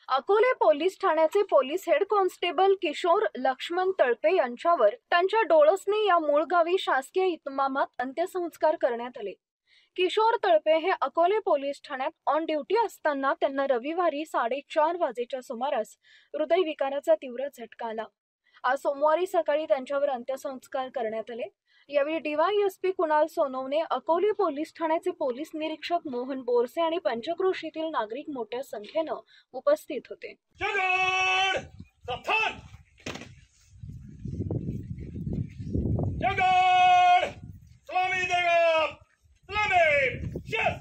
Akole police ठाण्याचे police head constable Kishor Laxman Talpe यांच्यावर त्यांच्या डोळसने या मूळ गावी शासकीय इतमामात अंत्यसंस्कार करण्यात आले। किशोर तळपे हे अकोले पोलीस ठाण्यात ऑन ड्युटी असताना त्यांना रविवारी 4:30 वाजेच्या सुमारास हृदयविकाराचा तीव्र झटका आला। आज सोमवारी सकाळी त्यांच्यावर अंत्यसंस्कार करण्यात आले। यावेळी डीवायएसपी कुणाल सोनवणे, अकोले पोलीस ठाण्याचे पोलीस निरीक्षक मोहन बोरसे आणि पंचक्रोशीतील नागरिक मोठ्या संख्येने उपस्थित होते। जगड सावधान, जगड सलामी देगा, सलामी शस,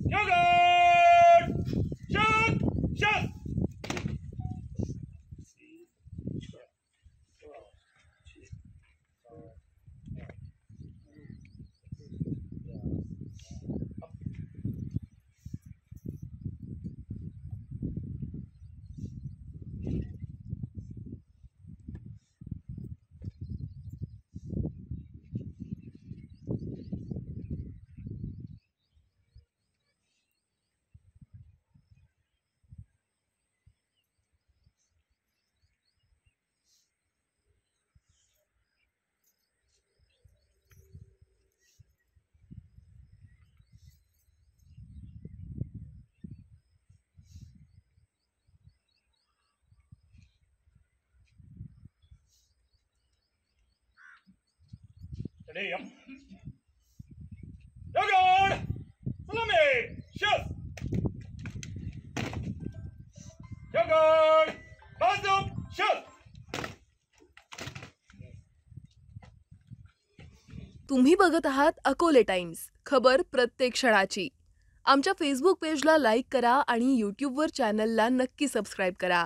Jagad शस शस। Jagad salami shas, jagad bazoob shas। तुम्ही बघत आहात अकोले टाइम्स, खबर प्रत्येक क्षणाची। आमच्या फेसबुक पेजला लाईक करा आणि यूट्यूबवर चॅनलला नक्की सबस्क्राईब करा।